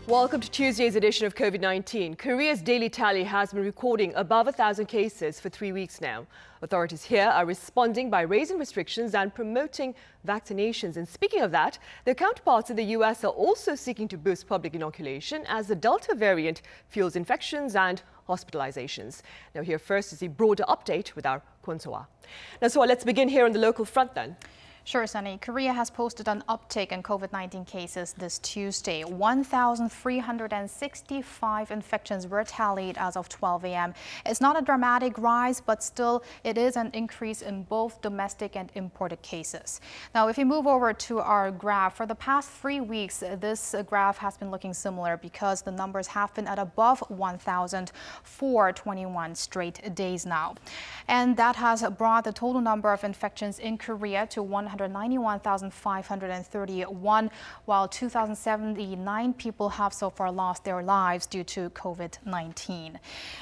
Welcome to Tuesday's edition of COVID-19. Korea's daily tally has been recording above 1,000 cases for 3 weeks now. Authorities here are responding by raising restrictions and promoting vaccinations. And speaking of that, their counterparts in the U.S. are also seeking to boost public inoculation as the Delta variant fuels infections and hospitalizations. Now here first is a broader update with our Kwon So-ah. Now So-ah, let's begin here on the local front then. Sure, Sunny. Korea has posted an uptick in COVID-19 cases this Tuesday. 1,365 infections were tallied as of 12 a.m. It's not a dramatic rise, but still it is an increase in both domestic and imported cases. Now, if you move over to our graph, for the past 3 weeks, this graph has been looking similar because the numbers have been at above 1,000 for 21 straight days now. And that has brought the total number of infections in Korea to 191,531, while 2,079 people have so far lost their lives due to COVID-19.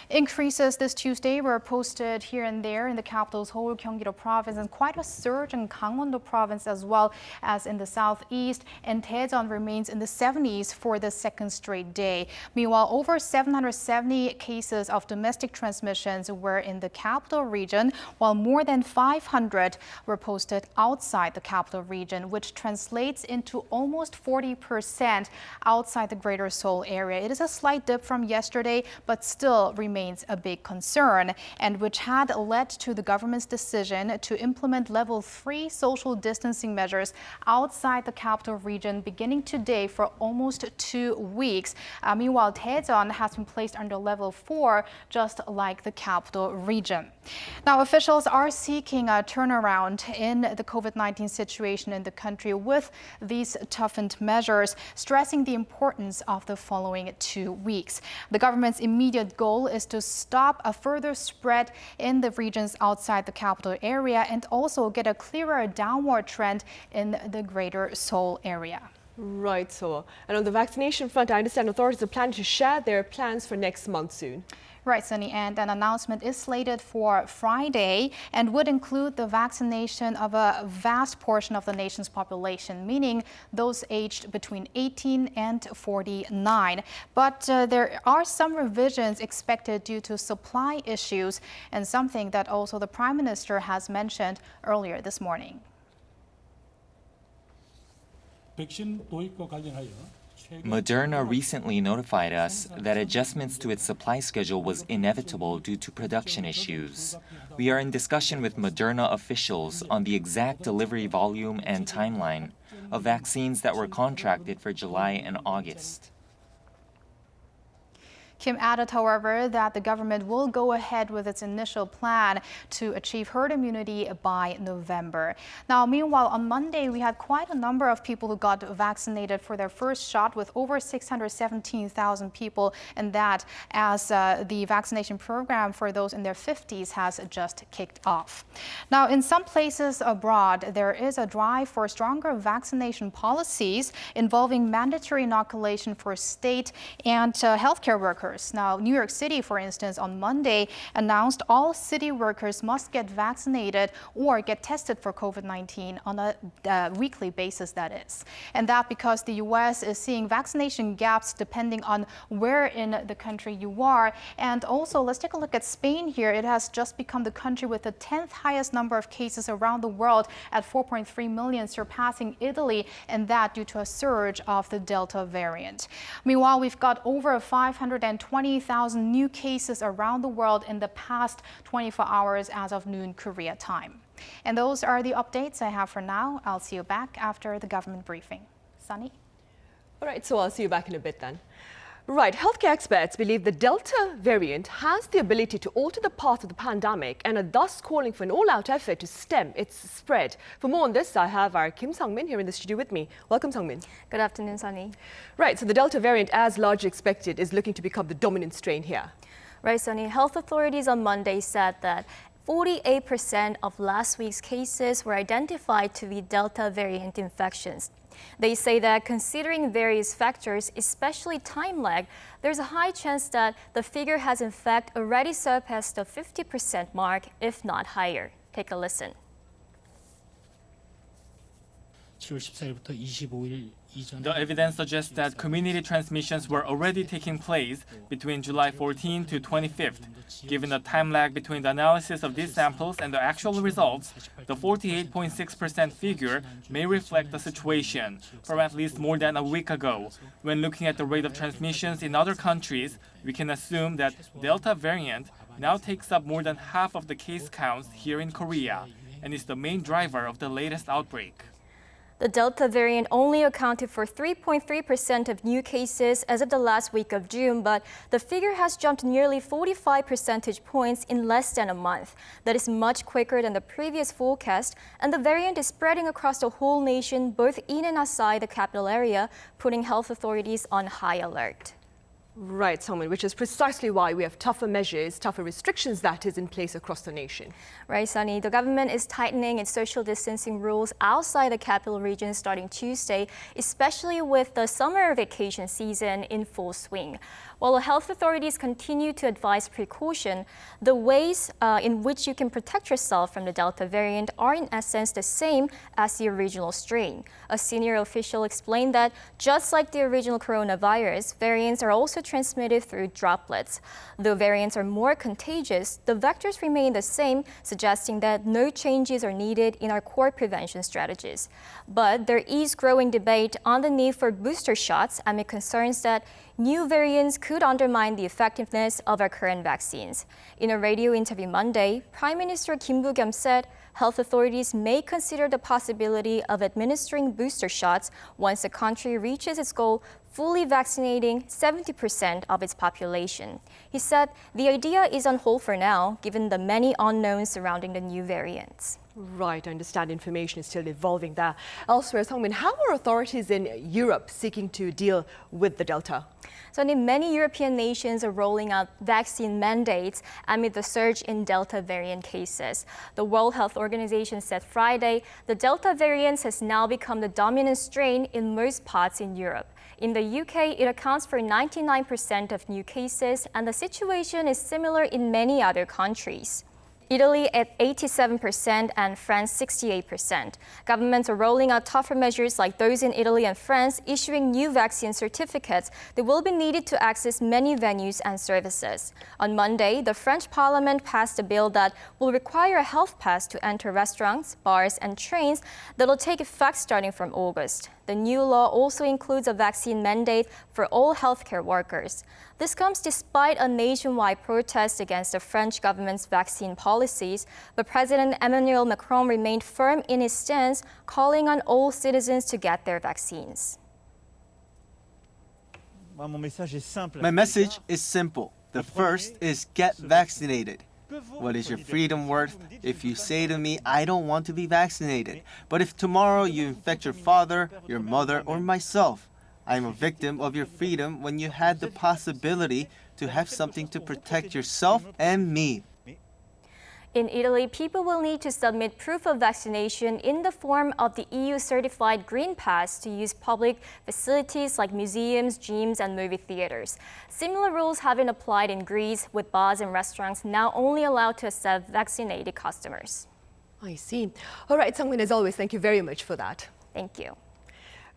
Increases this Tuesday were posted here and there in the capital's Seoul, Gyeonggi-do province, and quite a surge in Gangwon-do province as well as in the southeast. And Daejeon remains in the 70s for the second straight day. Meanwhile, over 770 cases of domestic transmissions were in the capital region, while more than 500 were posted outside the capital region, which translates into almost 40% outside the greater Seoul area. It is a slight dip from yesterday, but still remains a big concern, and which had led to the government's decision to implement level 3 social distancing measures outside the capital region beginning today for almost 2 weeks. Meanwhile, Daejeon has been placed under level 4, just like the capital region. Now, officials are seeking a turnaround in the COVID-19 situation in the country with these toughened measures, stressing the importance of the following 2 weeks. The government's immediate goal is to stop a further spread in the regions outside the capital area and also get a clearer downward trend in the greater Seoul area. Right, so. And on the vaccination front, I understand authorities are planning to share their plans for next month soon. Right, Sunny, and an announcement is slated for Friday and would include the vaccination of a vast portion of the nation's population, meaning those aged between 18 and 49. But there are some revisions expected due to supply issues, and something that also the Prime Minister has mentioned earlier this morning. Moderna recently notified us that adjustments to its supply schedule was inevitable due to production issues. We are in discussion with Moderna officials on the exact delivery volume and timeline of vaccines that were contracted for July and August. Kim added, however, that the government will go ahead with its initial plan to achieve herd immunity by November. Now, meanwhile, on Monday, we had quite a number of people who got vaccinated for their first shot, with over 617,000 people, and that as the vaccination program for those in their 50s has just kicked off. Now, in some places abroad, there is a drive for stronger vaccination policies involving mandatory inoculation for state and healthcare workers. Now, New York City, for instance, on Monday announced all city workers must get vaccinated or get tested for COVID-19 on a weekly basis, that is. And that because the U.S. is seeing vaccination gaps depending on where in the country you are. And also, let's take a look at Spain here. It has just become the country with the 10th highest number of cases around the world at 4.3 million, surpassing Italy, and that due to a surge of the Delta variant. Meanwhile, we've got over 520,000 new cases around the world in the past 24 hours as of noon Korea time. And those are the updates I have for now. I'll see you back after the government briefing. Sunny? All right, so I'll see you back in a bit then. Right, healthcare experts believe the Delta variant has the ability to alter the path of the pandemic and are thus calling for an all-out effort to stem its spread. For more on this, I have our Kim Sung-min here in the studio with me. Welcome, Sung-min. Good afternoon, Sunny. Right, so the Delta variant, as largely expected, is looking to become the dominant strain here. Right, Sunny. Health authorities on Monday said that 48% of last week's cases were identified to be Delta variant infections. They say that considering various factors, especially time lag, there's a high chance that the figure has in fact already surpassed the 50% mark, if not higher. Take a listen. 7월 14일부터 25일 이전에 The evidence suggests that community transmissions were already taking place between July 14 to 25th. Given the time lag between the analysis of these samples and the actual results, the 48.6% figure may reflect the situation from at least more than a week ago. When looking at the rate of transmissions in other countries, we can assume that Delta variant now takes up more than half of the case counts here in Korea and is the main driver of the latest outbreak. The Delta variant only accounted for 3.3% of new cases as of the last week of June, but the figure has jumped nearly 45 percentage points in less than a month. That is much quicker than the previous forecast, and the variant is spreading across the whole nation, both in and outside the capital area, putting health authorities on high alert. Right, Songmin, which is precisely why we have tougher measures, tougher restrictions that is in place across the nation. Right, Sunny. The government is tightening its social distancing rules outside the capital region starting Tuesday, especially with the summer vacation season in full swing. While the health authorities continue to advise precaution, the ways in which you can protect yourself from the Delta variant are in essence the same as the original strain. A senior official explained that just like the original coronavirus, variants are also transmitted through droplets. Though variants are more contagious, the vectors remain the same, suggesting that no changes are needed in our core prevention strategies. But there is growing debate on the need for booster shots amid concerns that new variants could undermine the effectiveness of our current vaccines. In a radio interview Monday, Prime Minister Kim Boo-kyum said health authorities may consider the possibility of administering booster shots once the country reaches its goal, fully vaccinating 70% of its population. He said the idea is on hold for now, given the many unknowns surrounding the new variants. Right, I understand information is still evolving there. Elsewhere, Songmin, how are authorities in Europe seeking to deal with the Delta? So many European nations are rolling out vaccine mandates amid the surge in Delta variant cases. The World Health Organization said Friday the Delta variant has now become the dominant strain in most parts in Europe. In the UK, it accounts for 99% of new cases, and the situation is similar in many other countries. Italy at 87% and France 68%. Governments are rolling out tougher measures like those in Italy and France, issuing new vaccine certificates that will be needed to access many venues and services. On Monday, the French Parliament passed a bill that will require a health pass to enter restaurants, bars, and trains that will take effect starting from August. The new law also includes a vaccine mandate for all healthcare workers. This comes despite a nationwide protest against the French government's vaccine policies, but President Emmanuel Macron remained firm in his stance, calling on all citizens to get their vaccines. My message is simple. The first is get vaccinated. What is your freedom worth if you say to me, I don't want to be vaccinated? But if tomorrow you infect your father, your mother, or myself, I am a victim of your freedom when you had the possibility to have something to protect yourself and me. In Italy, people will need to submit proof of vaccination in the form of the EU-certified Green Pass to use public facilities like museums, gyms, and movie theaters. Similar rules have been applied in Greece, with bars and restaurants now only allowed to accept vaccinated customers. I see. All right, Songmin, as always, thank you very much for that. Thank you.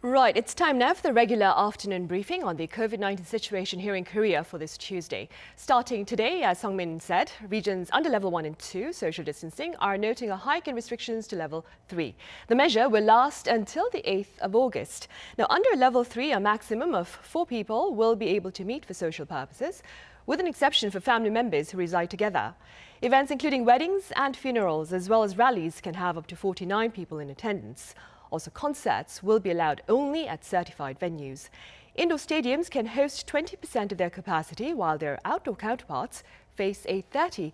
Right, it's time now for the regular afternoon briefing on the COVID-19 situation here in Korea for this Tuesday. Starting today, as Songmin said, regions under level 1 and 2 social distancing are noting a hike in restrictions to level 3. The measure will last until the 8th of August. Now, under level 3, a maximum of 4 people will be able to meet for social purposes, with an exception for family members who reside together. Events including weddings and funerals, as well as rallies, can have up to 49 people in attendance. Also, concerts will be allowed only at certified venues. Indoor stadiums can host 20% of their capacity, while their outdoor counterparts face a 30%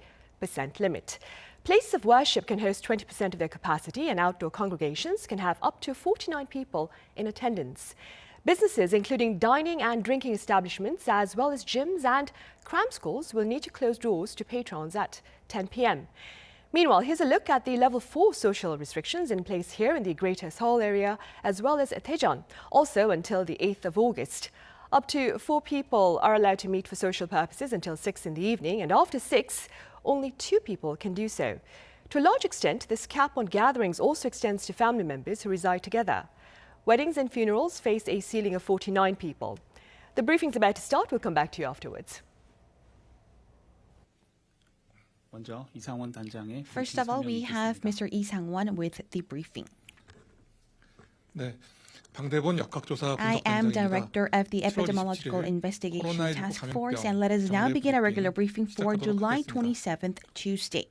limit. Places of worship can host 20% of their capacity, and outdoor congregations can have up to 49 people in attendance. Businesses, including dining and drinking establishments, as well as gyms and cram schools, will need to close doors to patrons at 10 p.m. Meanwhile, here's a look at the level 4 social restrictions in place here in the Greater Seoul area, as well as Daejeon, also until the 8th of August. Up to 4 people are allowed to meet for social purposes until 6 in the evening, and after 6, only 2 people can do so. To a large extent, this cap on gatherings also extends to family members who reside together. Weddings and funerals faced a ceiling of 49 people. The briefing's about to start. We'll come back to you afterwards. First of all, we have Mr. Lee Sang-won with the briefing. I am Director of the Epidemiological Investigation Task Force, and let us now begin our regular briefing for July 27th, Tuesday.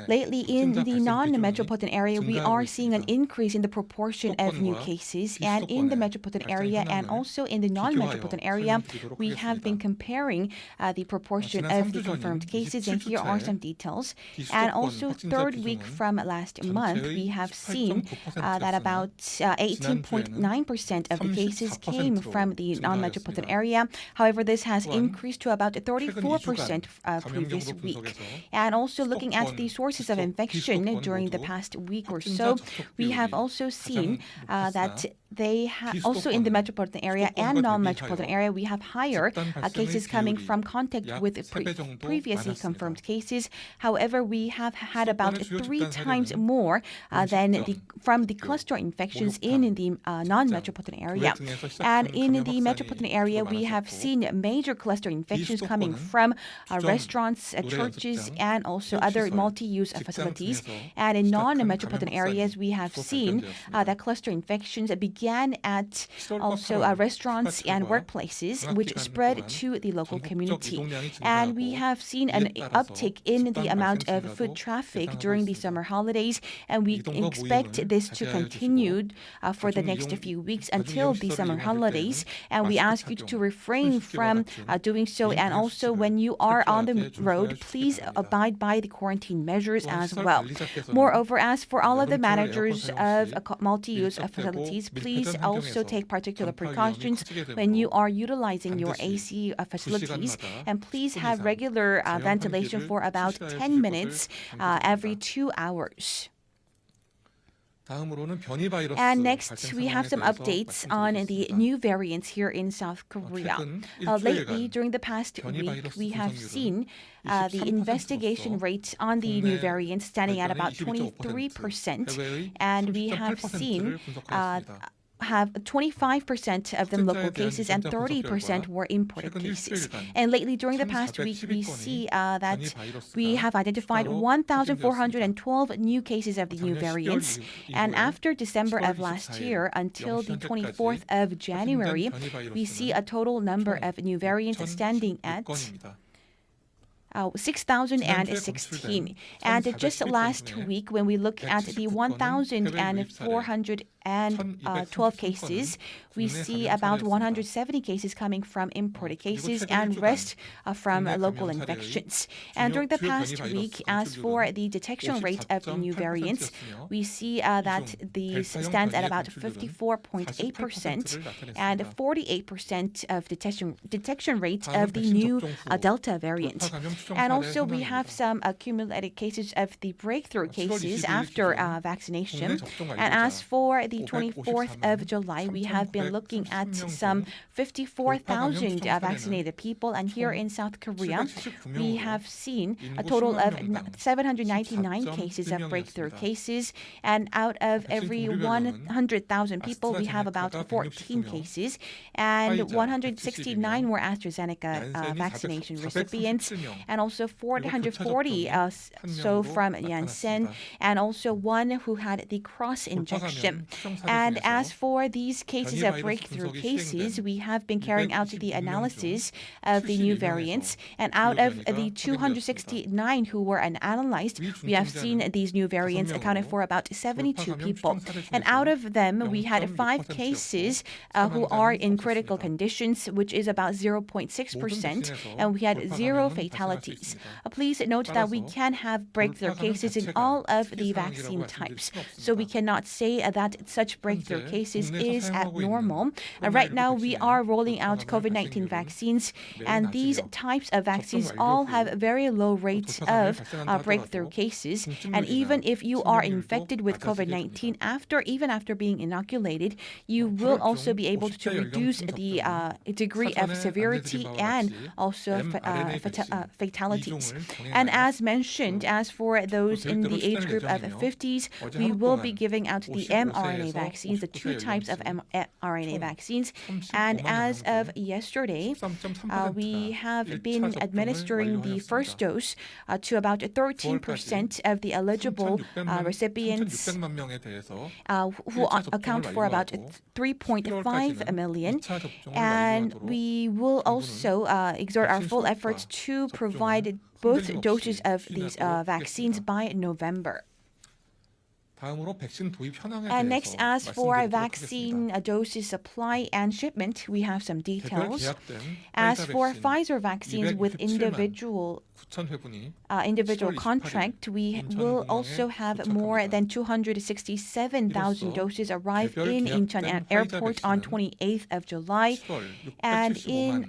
Lately, in the non-metropolitan area, we are seeing an increase in the proportion of new cases. And in the metropolitan area and also in the non-metropolitan area, we have been comparing the proportion of the confirmed cases. And here are some details. And also, third week from last month, we have seen that about 18.9% of the cases came from the non-metropolitan area. However, this has increased to about 34% previous week. And also, looking at the sources of infection during the past week or so, we have also seen that also in the metropolitan area and non-metropolitan area, we have higher cases coming from contact with previously confirmed cases. However, we have had about 3 times more than from the cluster infections in the non-metropolitan area. And in the metropolitan area, we have seen major cluster infections coming from restaurants, churches, and also other multi-use facilities. And in non-metropolitan areas, we have seen that cluster infections began at also restaurants and workplaces, which spread to the local community. And we have seen an uptick in the amount of foot traffic during the summer holidays, and we expect this to continue for the next few weeks until the summer holidays. And we ask you to refrain from doing so. And also, when you are on the road, please abide by the quarantine measures as well. Moreover, as for all of the managers of multi-use facilities, please also take particular precautions when you are utilizing your AC facilities, and please have regular ventilation for about 10 minutes every 2 hours. And next, we have some updates on the new variants here in South Korea. Lately, during the past week, we have seen the investigation rate on the new variants standing at about 23%, and we have seen have 25% of them local cases and 30% were imported cases. And lately, during the past week, we see that we have identified 1,412 new cases of the new variants. And after December of last year until the 24th of January, we see a total number of new variants standing at 6,016. And just last week, when we look at the 1,412 cases, we see about 170 cases coming from imported cases and rest from local infections. And during the past week, as for the detection rate of the new variants, we see that these stands at about 54.8% and 48% of detection rate of the new Delta variant. And also, we have some accumulated cases of the breakthrough cases after vaccination. And as for the 24th of July, we have been looking at some 54,000 vaccinated people. And here in South Korea, we have seen a total of 799 cases of breakthrough cases. And out of every 100,000 people, we have about 14 cases. And 169 were AstraZeneca vaccination recipients. And also 440 so from Janssen, and also one who had the cross injection. And as for these cases of breakthrough cases, we have been carrying out the analysis of the new variants. And out of the 269 who were analyzed, we have seen these new variants accounted for about 72 people. And out of them, we had 5 cases who are in critical conditions, which is about 0.6%, and we had 0 fatalities. Please note that we can have breakthrough cases in all of the vaccine types, so we cannot say that such breakthrough cases is abnormal. Right now, we are rolling out COVID-19 vaccines, and these types of vaccines all have very low rates of breakthrough cases. And even if you are infected with COVID-19 even after being inoculated, you will also be able to reduce the degree of severity and also fatalities. And as mentioned, as for those in the age group of 50s, we will be giving out the mRNA vaccines, the two types of mRNA vaccines. And as of yesterday, we have been administering the first dose to about 13% of the eligible recipients who account for about 3.5 million. And we will also exert our full efforts to provide both doses of these vaccines by November. And next, as for vaccine doses supply and shipment, we have some details. As for Pfizer vaccines with individual contract, we will also have more than 267,000 doses arrive in Incheon Airport on 28th of July. And in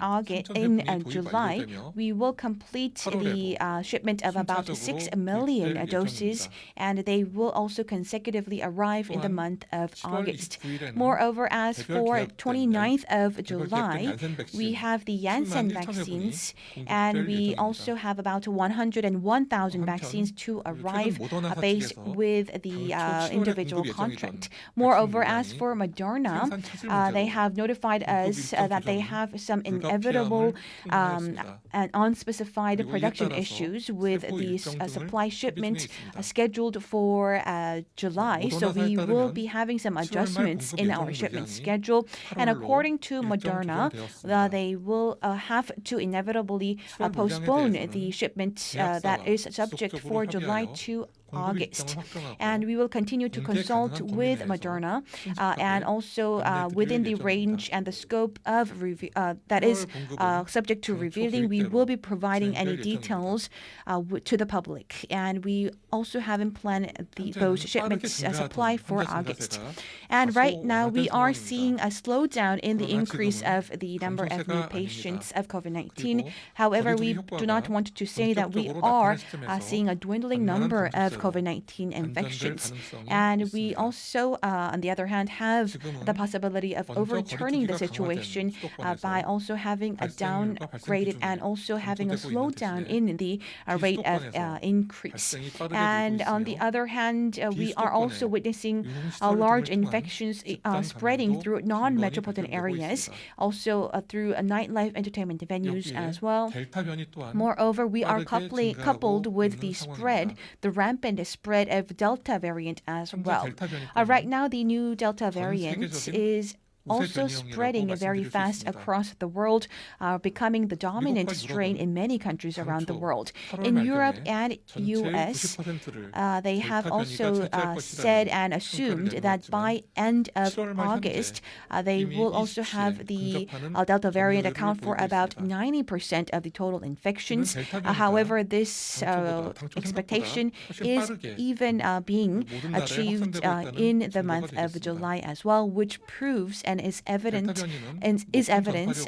July, we will complete the shipment of about 6 million doses, and they will also consecutively arrive in the month of August. Moreover, as for 29th of July, we have the Janssen vaccines, and we also have about 101,000 vaccines to arrive based with the individual contract. Moreover, as for Moderna, they have notified us that they have some inevitable and unspecified production issues with the supply shipment scheduled for July. So we will be having some adjustments in our shipment schedule. And according to Moderna, they will have to inevitably postpone the shipment that is subject for July to August. And we will continue to consult with Moderna and also within the range and the scope of that is subject to revealing, we will be providing any details to the public. And we also haven't planned those shipments supply for August. And right now we are seeing a slowdown in the increase of the number of new patients of COVID-19. However, we do not want to say that we are seeing a dwindling number of COVID-19 infections. And we also, on the other hand, have the possibility of overturning the situation by also having a downgraded and also having a slowdown in the rate of increase. And on the other hand, we are also witnessing large infections spreading through non-metropolitan areas, also through nightlife entertainment venues as well. Moreover, we are coupled with the rampant spread of Delta variant as well. Right now, the new Delta variant is also spreading very fast across the world, becoming the dominant strain in many countries around the world. In Europe and US, they have also said and assumed that by end of August, they will also have the Delta variant account for about 90% of the total infections. However, this expectation is even being achieved in the month of July as well, which proves and is evidence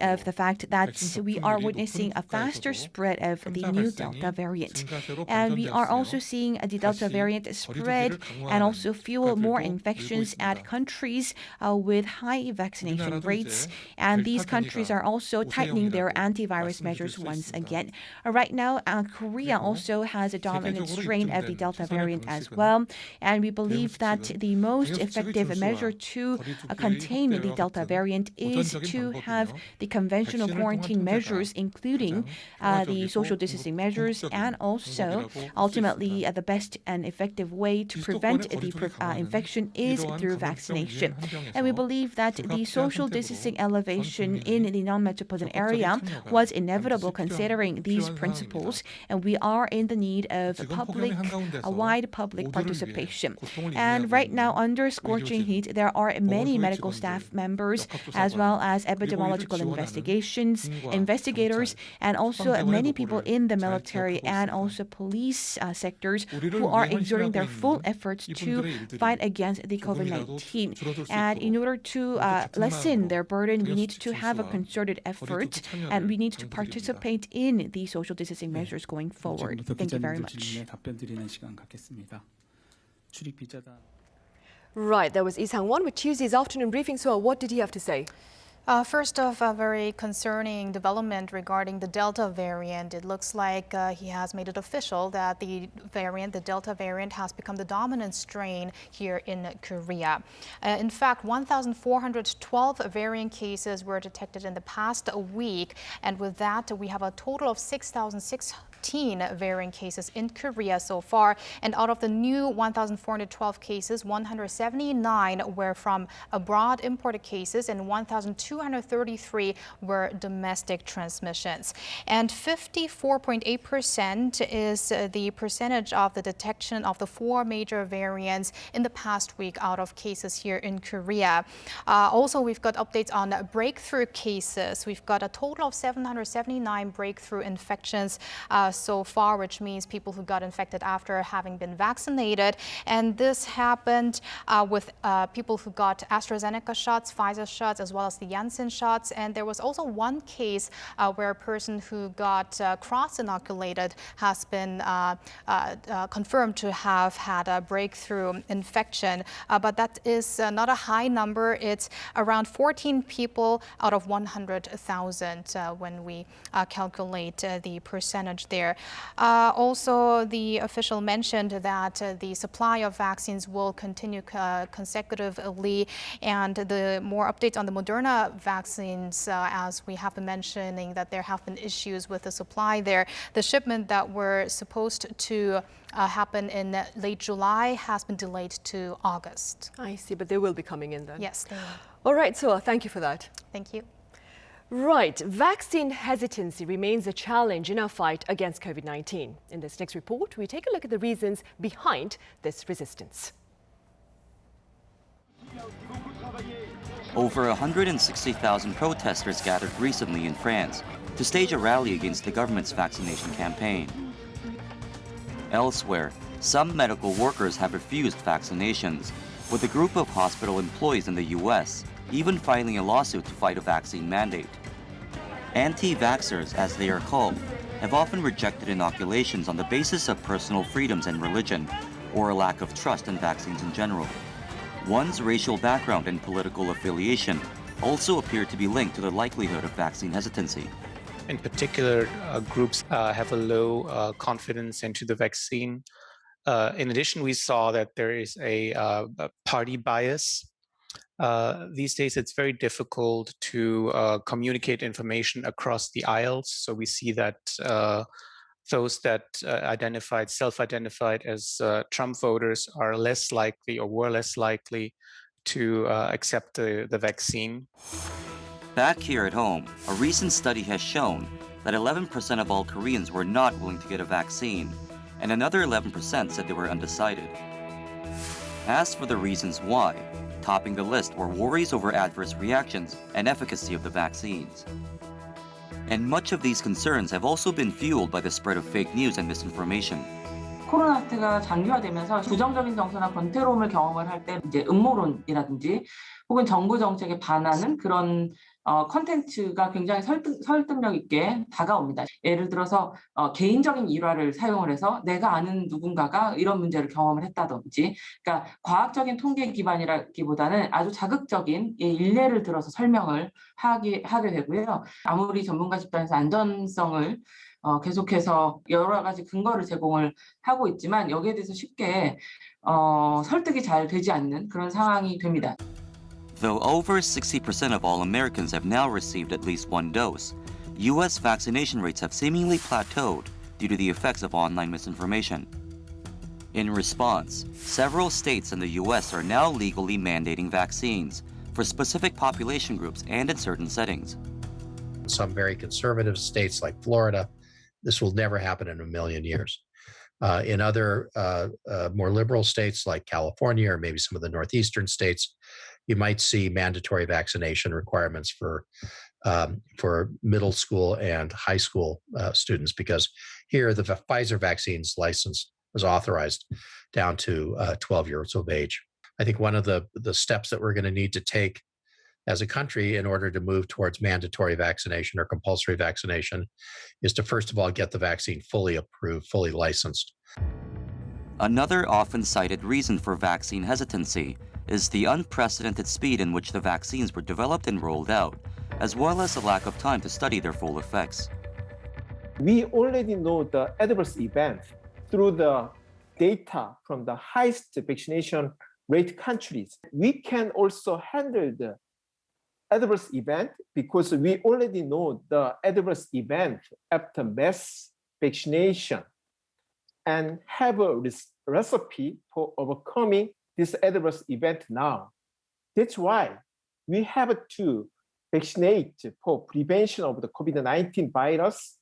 of the fact that we are witnessing a faster spread of the new Delta variant. And we are also seeing the Delta variant spread and also fuel more infections at countries with high vaccination rates. And these countries are also tightening their antivirus measures once again. Right now, Korea also has a dominant strain of the Delta variant as well. And we believe that the most effective measure to contain the Delta variant is to have the conventional quarantine measures, including the social distancing measures, and also ultimately the best and effective way to prevent the infection is through vaccination. And we believe that the social distancing elevation in the non-metropolitan area was inevitable considering these principles, and we are in the need of wide public participation. And right now, under scorching heat, there are many medical staff members as well as epidemiological investigators, and also many people in the military and also police sectors who are exerting their full efforts to fight against the COVID-19. And in order to lessen their burden, we need to have a concerted effort, and we need to participate in the social distancing measures going forward. Thank you very much. Right, that was Lee Sang-won with Tuesday's afternoon briefing. So what did he have to say? First off, a very concerning development regarding the Delta variant. It looks like he has made it official that the Delta variant, has become the dominant strain here in Korea. In fact, 1,412 variant cases were detected in the past week, and with that, we have a total of 6,016 variant cases in Korea so far. And out of the new 1,412 cases, 179 were from abroad imported cases, and 1,233 were domestic transmissions. And 54.8% is the percentage of the detection of the 4 major variants in the past week out of cases here in Korea. Also, we've got updates on breakthrough cases. We've got a total of 779 breakthrough infections so far, which means people who got infected after having been vaccinated. And this happened with people who got AstraZeneca shots, Pfizer shots, as well as the Janssen shots. And there was also one case where a person who got cross-inoculated has been confirmed to have had a breakthrough infection. But that is not a high number. It's around 14 people out of 100,000 when we calculate the percentage there. Also, the official mentioned that the supply of vaccines will continue consecutively, and the more updates on the Moderna vaccines, as we have been mentioning that there have been issues with the supply there. The shipment that were supposed to happen in late July has been delayed to August. I see, but they will be coming in then. Yes, they will. All right, so thank you for that. Thank you. Right, vaccine hesitancy remains a challenge in our fight against COVID-19. In this next report, we take a look at the reasons behind this resistance. Over 160,000 protesters gathered recently in France to stage a rally against the government's vaccination campaign. Elsewhere, some medical workers have refused vaccinations, with a group of hospital employees in the US even filing a lawsuit to fight a vaccine mandate. Anti-vaxxers, as they are called, have often rejected inoculations on the basis of personal freedoms and religion, or a lack of trust in vaccines in general. One's racial background and political affiliation also appear to be linked to the likelihood of vaccine hesitancy. In particular, groups have a low confidence into the vaccine. In addition, we saw that there is a party bias. These days, it's very difficult to communicate information across the aisles. So we see that those that self-identified as Trump voters are less likely, or were less likely, to accept the vaccine. Back here at home, a recent study has shown that 11% of all Koreans were not willing to get a vaccine, and another 11% said they were undecided. As for the reasons why, topping the list were worries over adverse reactions and efficacy of the vaccines. And much of these concerns have also been fueled by the spread of fake news and misinformation. 코로나 사태가 장기화되면서 부정적인 정서나 권태로움을 경험을 할 때 이제 음모론이라든지 혹은 정부 정책에 반하는 그런 컨텐츠가 굉장히 설득력 있게 다가옵니다. 예를 들어서 개인적인 일화를 사용을 해서 내가 아는 누군가가 이런 문제를 경험을 했다든지, 그러니까 과학적인 통계 기반이라기보다는 아주 자극적인 일례를 들어서 설명을 하게 되고요. 아무리 전문가 집단에서 안전성을 계속해서 여러 가지 근거를 제공을 하고 있지만 여기에 대해서 쉽게 설득이 잘 되지 않는 그런 상황이 됩니다. Though over 60% of all Americans have now received at least one dose, U.S. vaccination rates have seemingly plateaued due to the effects of online misinformation. In response, several states in the U.S. are now legally mandating vaccines for specific population groups and in certain settings. Some very conservative states like Florida, this will never happen in a million years. In other more liberal states like California, or maybe some of the northeastern states, you might see mandatory vaccination requirements for middle school and high school students, because here the Pfizer vaccine's license was authorized down to 12 years of age. I think one of the steps that we're going to need to take as a country in order to move towards mandatory vaccination or compulsory vaccination is to first of all get the vaccine fully approved, fully licensed. Another often cited reason for vaccine hesitancy is the unprecedented speed in which the vaccines were developed and rolled out, as well as the lack of time to study their full effects. We already know the adverse events through the data from the highest vaccination rate countries. We can also handle the adverse event because we already know the adverse event after mass vaccination and have a recipe for overcoming this adverse event now. That's why we have to vaccinate for prevention of the COVID-19 virus,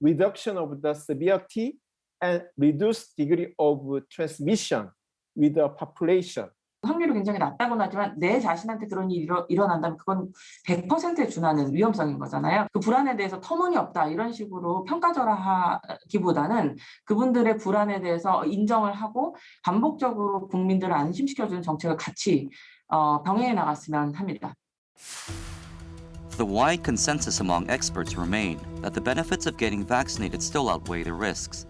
reduction of the severity, and reduced degree of transmission with the population. 확률이 굉장히 낮다고는 하지만 내 자신한테 그런 일이 일어난다면 그건 100%에 준하는 위험성인 거잖아요. 그 불안에 대해서 터무니없다 이런 식으로 평가절하하기보다는 그분들의 불안에 대해서 인정을 하고 반복적으로 국민들을 안심시켜주는 정책을 같이 병행해 나갔으면 합니다. The wide consensus among experts remain that the benefits of getting vaccinated still outweigh the risks,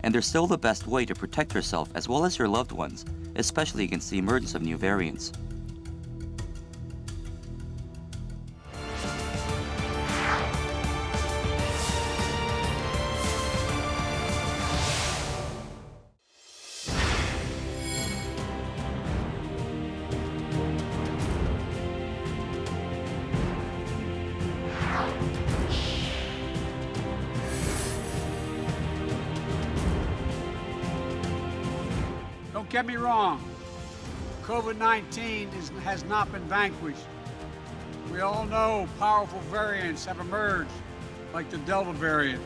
and they're still the best way to protect yourself as well as your loved ones, especially against the emergence of new variants. Don't get me wrong, COVID-19 has not been vanquished. We all know powerful variants have emerged, like the Delta variant.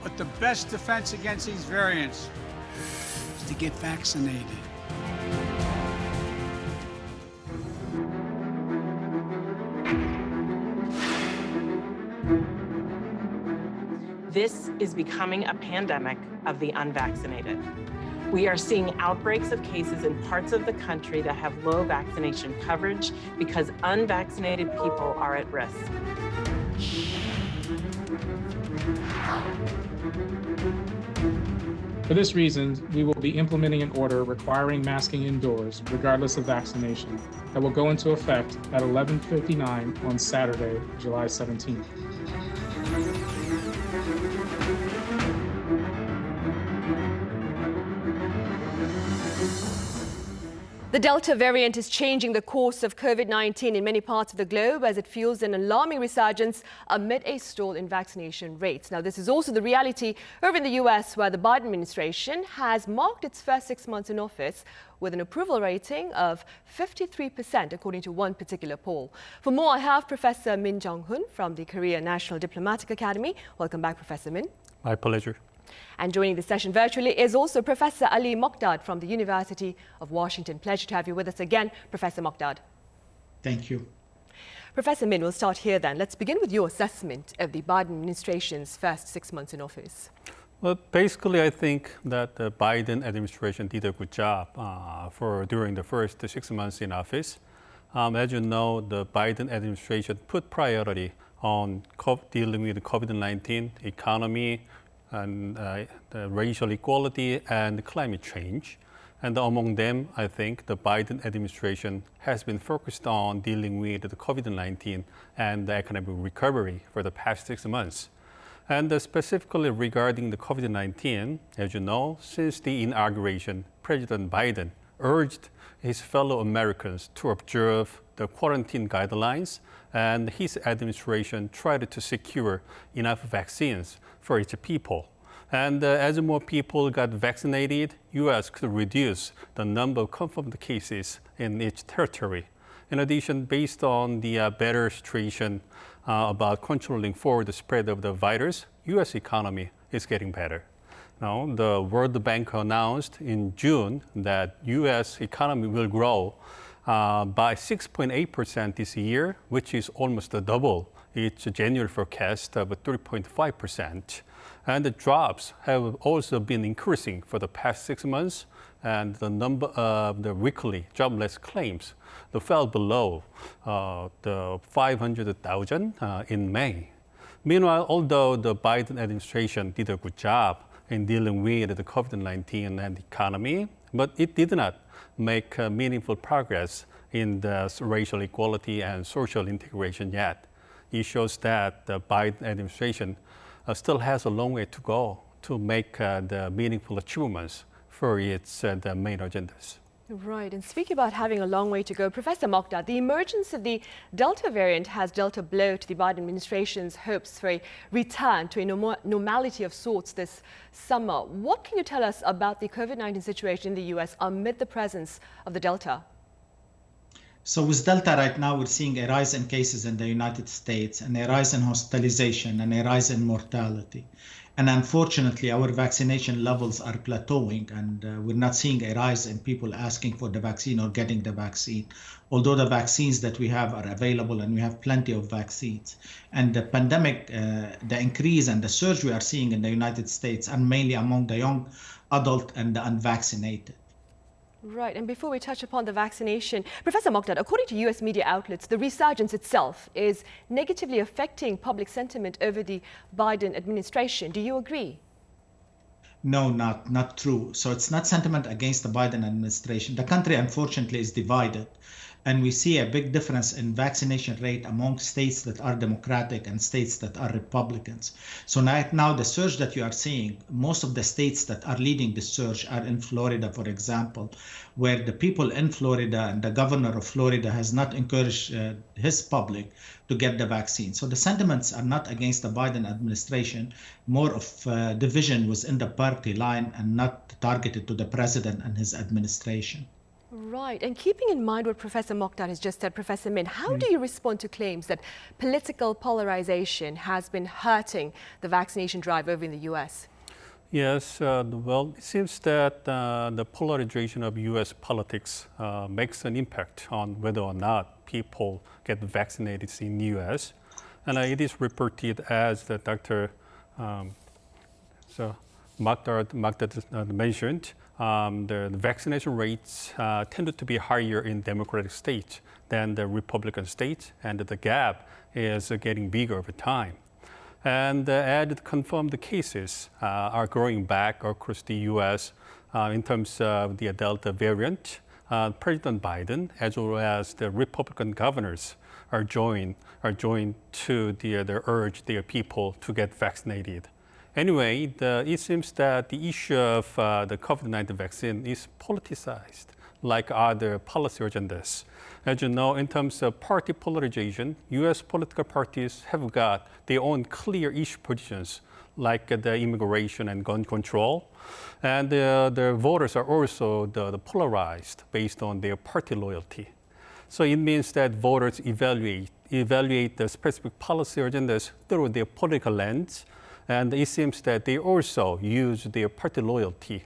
But the best defense against these variants is to get vaccinated. This is becoming a pandemic of the unvaccinated. We are seeing outbreaks of cases in parts of the country that have low vaccination coverage because unvaccinated people are at risk. For this reason, we will be implementing an order requiring masking indoors, regardless of vaccination, that will go into effect at 11:59 on Saturday, July 17th. The Delta variant is changing the course of COVID-19 in many parts of the globe as it fuels an alarming resurgence amid a stall in vaccination rates. Now, this is also the reality over in the US, where the Biden administration has marked its first 6 months in office with an approval rating of 53%, according to one particular poll. For more, I have Professor Min Jong-hoon from the Korea National Diplomatic Academy. Welcome back, Professor Min. My pleasure. And joining the session virtually is also Professor Ali Mokdad from the University of Washington. Pleasure to have you with us again, Professor Mokdad. Thank you. Professor Min, we'll start here then. Let's begin with your assessment of the Biden administration's first 6 months in office. Well, basically, I think that the Biden administration did a good job during the first 6 months in office. As you know, the Biden administration put priority on dealing with the COVID-19, economy, and the racial equality and climate change. And among them, I think the Biden administration has been focused on dealing with the COVID-19 and the economic recovery for the past 6 months. And specifically regarding the COVID-19, as you know, since the inauguration, President Biden urged his fellow Americans to observe the quarantine guidelines, and his administration tried to secure enough vaccines for its people. And as more people got vaccinated, U.S. could reduce the number of confirmed cases in each territory. In addition, based on the better situation about controlling forward the spread of the virus, U.S. economy is getting better. Now, the World Bank announced in June that U.S. economy will grow by 6.8% this year, which is almost double its January forecast of 3.5%. And the jobs have also been increasing for the past 6 months, and the number of the weekly jobless claims fell below the 500,000 in May. Meanwhile, although the Biden administration did a good job in dealing with the COVID-19 and the economy, but it did not make meaningful progress in the racial equality and social integration yet. It shows that the Biden administration still has a long way to go to make the meaningful achievements for its the main agendas. Right, and speaking about having a long way to go, Professor Mokhtar, the emergence of the Delta variant has dealt a blow to the Biden administration's hopes for a return to a normality of sorts this summer. What can you tell us about the COVID-19 situation in the US amid the presence of the Delta? So with Delta right now, we're seeing a rise in cases in the United States and a rise in hospitalization and a rise in mortality. And unfortunately, our vaccination levels are plateauing, and we're not seeing a rise in people asking for the vaccine or getting the vaccine, although the vaccines that we have are available and we have plenty of vaccines. And the pandemic, the increase and the surge we are seeing in the United States are mainly among the young adult and the unvaccinated. Right, and before we touch upon the vaccination, Professor Mokhtar, according to US media outlets, the resurgence itself is negatively affecting public sentiment over the Biden administration. Do you agree? No, not true. So it's not sentiment against the Biden administration. The country, unfortunately, is divided. And we see a big difference in vaccination rate among states that are Democratic and states that are Republicans. So right now, the surge that you are seeing, most of the states that are leading the surge are in Florida, for example, where the people in Florida and the governor of Florida has not encouraged his public to get the vaccine. So the sentiments are not against the Biden administration, more of division within the party line and not targeted to the president and his administration. Right, and keeping in mind what Professor Mokhtar has just said, Professor Min, how do you respond to claims that political polarization has been hurting the vaccination drive over in the US? Yes, well, it seems that the polarization of US politics makes an impact on whether or not people get vaccinated in the US. And it is reported as the Dr. Mokhtar mentioned, the vaccination rates tended to be higher in Democratic states than the Republican states, and the gap is getting bigger over time. And added confirmed cases are growing back across the U.S. In terms of the Delta variant. President Biden, as well as the Republican governors, are joined to the urge their people to get vaccinated. Anyway, it seems that the issue of the COVID-19 vaccine is politicized, like other policy agendas. As you know, in terms of party polarization, U.S. political parties have got their own clear issue positions, like the immigration and gun control. And the voters are also the polarized based on their party loyalty. So it means that voters evaluate the specific policy agendas through their political lens. And it seems that they also use their party loyalty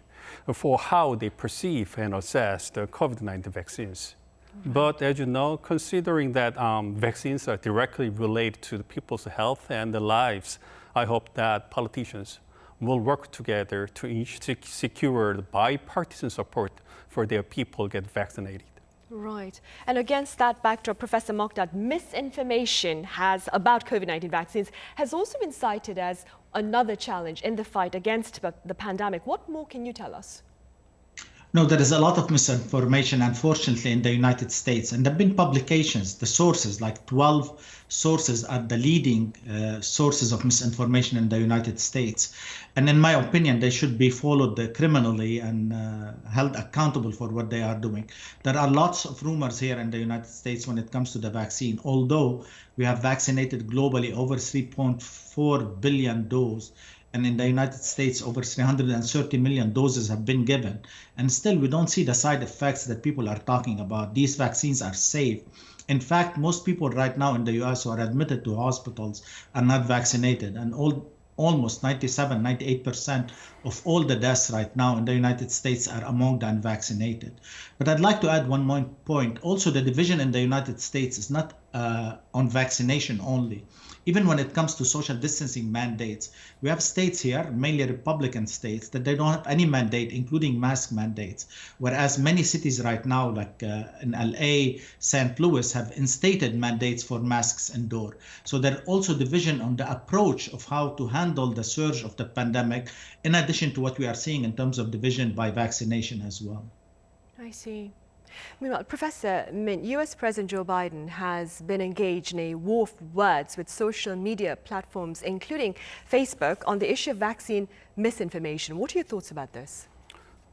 for how they perceive and assess the COVID-19 vaccines. But as you know, considering that vaccines are directly related to the people's health and their lives, I hope that politicians will work together to secure the bipartisan support for their people get vaccinated. Right. And against that backdrop, Professor Mokhtar, misinformation about COVID-19 vaccines has also been cited as another challenge in the fight against the pandemic. What more can you tell us? No, there is a lot of misinformation, unfortunately, in the United States. And there have been publications, the sources, like 12 sources are the leading sources of misinformation in the United States. And in my opinion, they should be followed criminally and held accountable for what they are doing. There are lots of rumors here in the United States when it comes to the vaccine, although we have vaccinated globally over 3.4 billion doses. And in the United States, over 330 million doses have been given. And still, we don't see the side effects that people are talking about. These vaccines are safe. In fact, most people right now in the US who are admitted to hospitals are not vaccinated. And almost 98% of all the deaths right now in the United States are among the unvaccinated. But I'd like to add one more point. Also, the division in the United States is not on vaccination only. Even when it comes to social distancing mandates, we have states here, mainly Republican states, that they don't have any mandate, including mask mandates. Whereas many cities right now, like in LA, St. Louis, have instated mandates for masks indoor. So there's also division on the approach of how to handle the surge of the pandemic, in addition to what we are seeing in terms of division by vaccination as well. I see. Meanwhile, Professor Min, US President Joe Biden has been engaged in a war of words with social media platforms, including Facebook, on the issue of vaccine misinformation. What are your thoughts about this?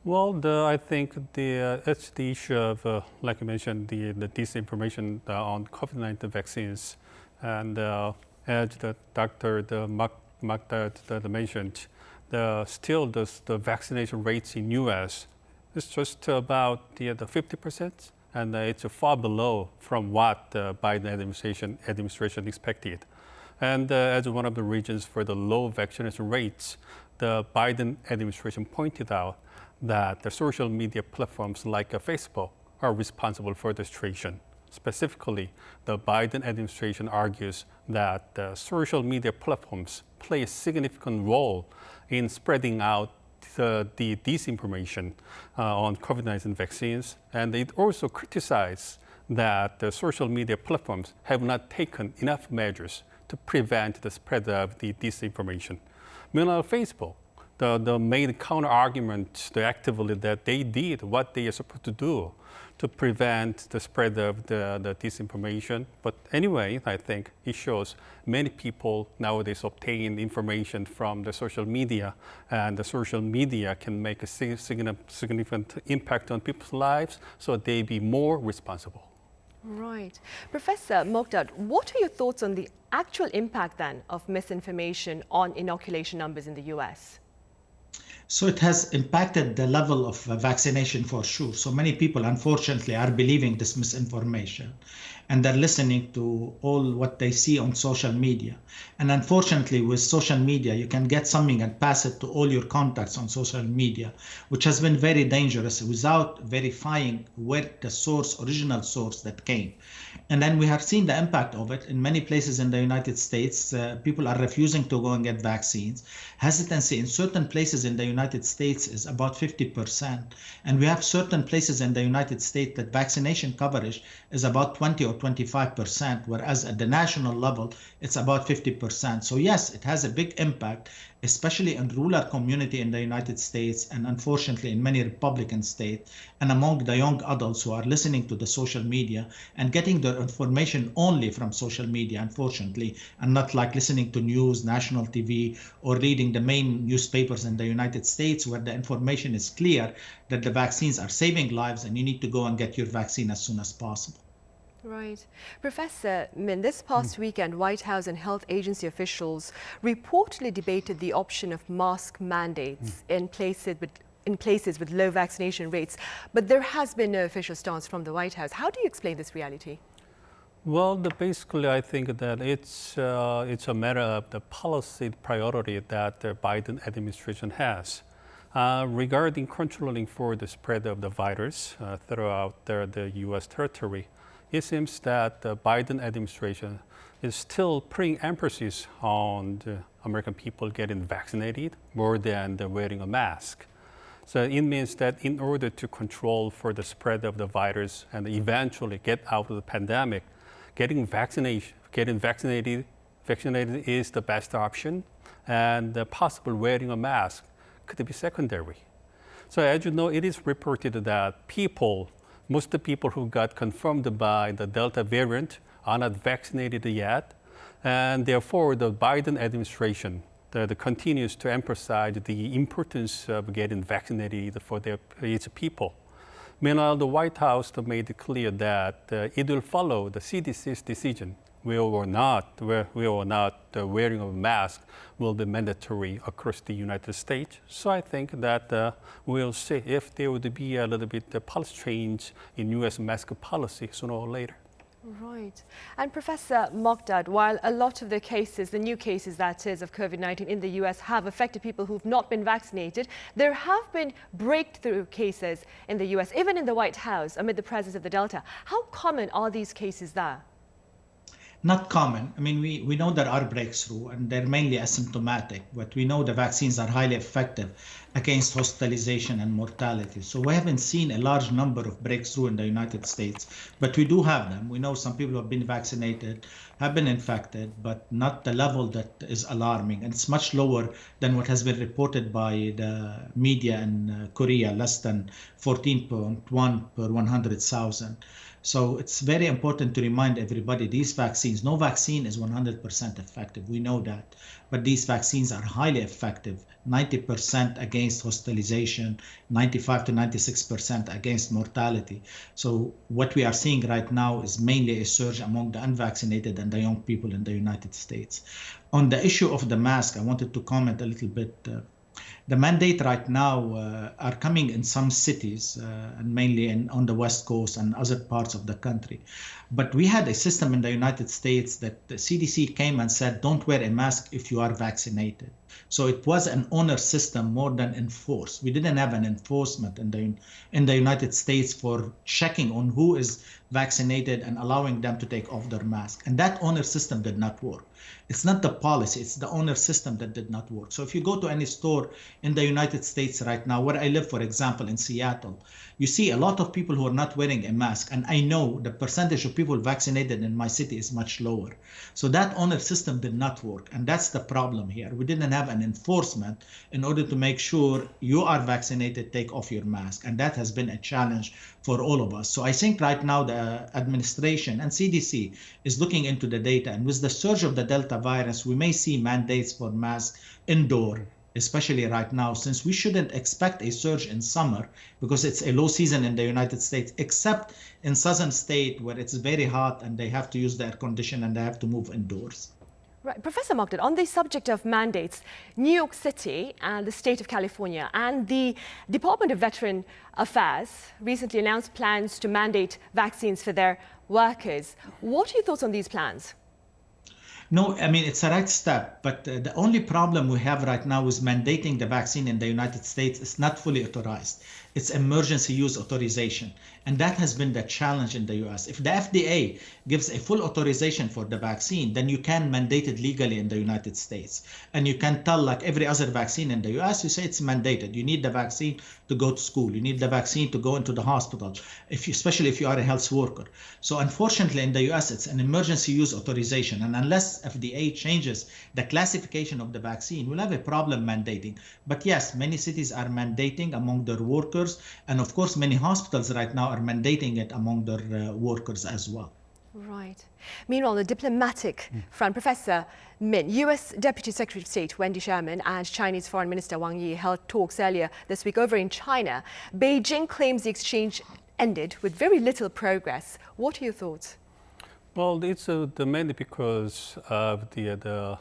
Well, I think it's the issue of, like you mentioned, the disinformation on COVID-19 vaccines. And as Dr. Magdad mentioned, still the vaccination rates in U.S. is just about the 50%, and it's far below from what the Biden administration expected. And as one of the reasons for the low vaccination rates, the Biden administration pointed out that the social media platforms like Facebook are responsible for the situation. Specifically, the Biden administration argues that the social media platforms play a significant role in spreading out the disinformation on COVID-19 vaccines. And it also criticizes that the social media platforms have not taken enough measures to prevent the spread of the disinformation. Meanwhile, Facebook, the main counter-argument actively that they did what they are supposed to do to prevent the spread of the disinformation. But anyway, I think it shows many people nowadays obtain information from the social media, and the social media can make a significant impact on people's lives, so they be more responsible. Right. Professor Mogdad, what are your thoughts on the actual impact then of misinformation on inoculation numbers in the US? So it has impacted the level of vaccination for sure. So many people, unfortunately, are believing this misinformation, and they're listening to all what they see on social media. And unfortunately, with social media, you can get something and pass it to all your contacts on social media, which has been very dangerous without verifying where the original source that came. And then we have seen the impact of it in many places in the United States. People are refusing to go and get vaccines. Hesitancy in certain places in the United States is about 50%. And we have certain places in the United States that vaccination coverage is about 20 or 25%, whereas at the national level, it's about 50%. So yes, it has a big impact, especially in rural community in the United States, and unfortunately in many Republican states, and among the young adults who are listening to the social media and getting their information only from social media, unfortunately, and not like listening to news, national TV, or reading the main newspapers in the United States where the information is clear that the vaccines are saving lives and you need to go and get your vaccine as soon as possible. Right. Professor Min, this past weekend, White House and health agency officials reportedly debated the option of mask mandates in places with low vaccination rates. But there has been no official stance from the White House. How do you explain this reality? Well, basically, I think that it's a matter of the policy priority that the Biden administration has. Regarding controlling for the spread of the virus throughout the U.S. territory, it seems that the Biden administration is still putting emphasis on the American people getting vaccinated more than the wearing a mask. So it means that in order to control for the spread of the virus and eventually get out of the pandemic, getting vaccinated is the best option, and the possible wearing a mask could be secondary. So as you know, it is reported that most of the people who got confirmed by the Delta variant are not vaccinated yet, and therefore the Biden administration continues to emphasize the importance of getting vaccinated for its people. Meanwhile, the White House made it clear that it will follow the CDC's decision whether or not wearing a mask will be mandatory across the United States. So I think that we'll see if there would be a little bit of policy change in U.S. mask policy sooner or later. Right. And Professor Mogdad, while a lot of the cases, the new cases that is, of COVID-19 in the US have affected people who've not been vaccinated, there have been breakthrough cases in the US, even in the White House, amid the presence of the Delta. How common are these cases there? Not common. I mean, we know there are breakthrough and they're mainly asymptomatic, but we know the vaccines are highly effective against hospitalization and mortality. So we haven't seen a large number of breakthrough in the United States, but we do have them. We know some people who have been vaccinated, have been infected, but not the level that is alarming. And it's much lower than what has been reported by the media in Korea, less than 14.1 per 100,000. So it's very important to remind everybody these vaccines, no vaccine is 100% effective. We know that. But these vaccines are highly effective, 90% against hospitalization, 95 to 96% against mortality. So what we are seeing right now is mainly a surge among the unvaccinated and the young people in the United States. On the issue of the mask, I wanted to comment a little bit. The mandate right now are coming in some cities and mainly on the West Coast and other parts of the country. But we had a system in the United States that the CDC came and said, don't wear a mask if you are vaccinated. So it was an honor system more than enforced. We didn't have an enforcement in the United States for checking on who is vaccinated and allowing them to take off their mask. And that honor system did not work. It's not the policy, it's the honor system that did not work. So if you go to any store in the United States right now, where I live, for example, in Seattle, you see a lot of people who are not wearing a mask. And I know the percentage of people vaccinated in my city is much lower. So that honor system did not work. And that's the problem here. We didn't have an enforcement in order to make sure you are vaccinated, take off your mask. And that has been a challenge for all of us. So I think right now the administration and CDC is looking into the data. And with the surge of the Delta virus, we may see mandates for masks indoor, especially right now, since we shouldn't expect a surge in summer because it's a low season in the United States, except in southern state where it's very hot and they have to use the air conditioner and they have to move indoors. Right. Professor Mogdon, on the subject of mandates, New York City and the state of California and the Department of Veteran Affairs recently announced plans to mandate vaccines for their workers. What are your thoughts on these plans? No, I mean, it's a right step, but the only problem we have right now is mandating the vaccine in the United States is not fully authorized. It's emergency use authorization. And that has been the challenge in the US. If the FDA gives a full authorization for the vaccine, then you can mandate it legally in the United States. And you can tell, like every other vaccine in the US, you say it's mandated. You need the vaccine to go to school. You need the vaccine to go into the hospital, especially if you are a health worker. So unfortunately, in the US, it's an emergency use authorization. And unless FDA changes the classification of the vaccine, we'll have a problem mandating. But yes, many cities are mandating among their workers. And of course, many hospitals right now are mandating it among their workers as well. Right. Meanwhile, on the diplomatic front, Professor Min, U.S. Deputy Secretary of State Wendy Sherman and Chinese Foreign Minister Wang Yi held talks earlier this week over in China. Beijing claims the exchange ended with very little progress. What are your thoughts? Well, it's mainly because of the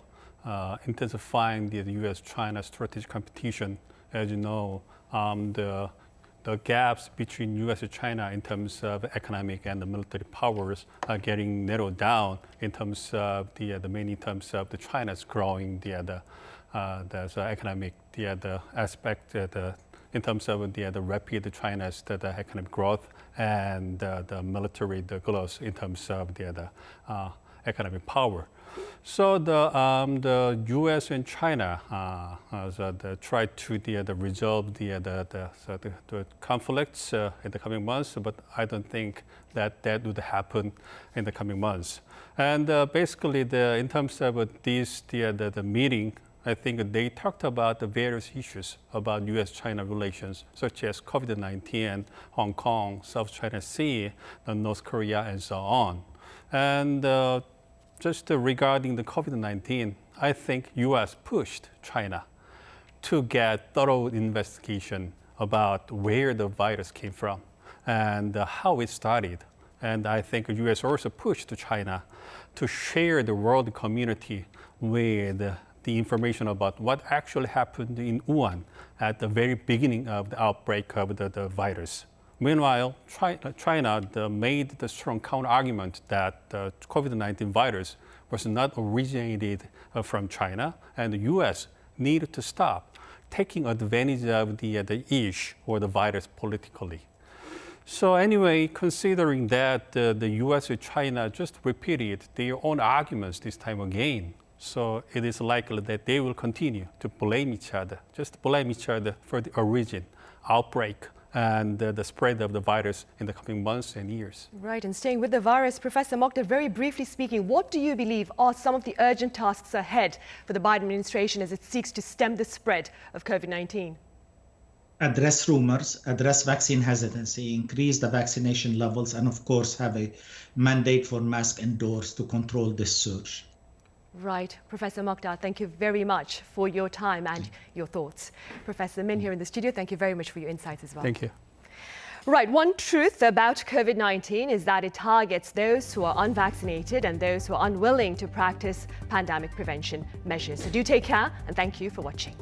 intensifying the U.S.-China strategic competition. As you know, the gaps between U.S. and China in terms of economic and the military powers are getting narrowed down in terms of the main terms of the China's growing the economic the aspect in terms of the rapid China's the economic growth and the military growth in terms of the economic power. So the U.S. and China try to resolve the conflicts in the coming months, but I don't think that would happen in the coming months. And basically, in terms of the meeting, I think they talked about the various issues about U.S.-China relations, such as COVID-19, Hong Kong, South China Sea, North Korea, and so on. And just regarding the COVID-19, I think U.S. pushed China to get thorough investigation about where the virus came from and how it started. And I think the U.S. also pushed China to share the world community with the information about what actually happened in Wuhan at the very beginning of the outbreak of the virus. Meanwhile, China made the strong counter-argument that the COVID-19 virus was not originated from China, and the U.S. needed to stop taking advantage of the issue or the virus politically. So anyway, considering that the US and China just repeated their own arguments this time again, so it is likely that they will continue to blame each other for the origin, outbreak, and the spread of the virus in the coming months and years. Right, and staying with the virus, Professor Mokhtar, very briefly speaking, what do you believe are some of the urgent tasks ahead for the Biden administration as it seeks to stem the spread of COVID-19? Address rumors, address vaccine hesitancy, increase the vaccination levels, and of course have a mandate for masks indoors to control this surge. Right. Professor Mokhtar, thank you very much for your time and your thoughts. Professor Min here in the studio, thank you very much for your insights as well. Thank you. Right, one truth about COVID-19 is that it targets those who are unvaccinated and those who are unwilling to practice pandemic prevention measures. So do take care and thank you for watching.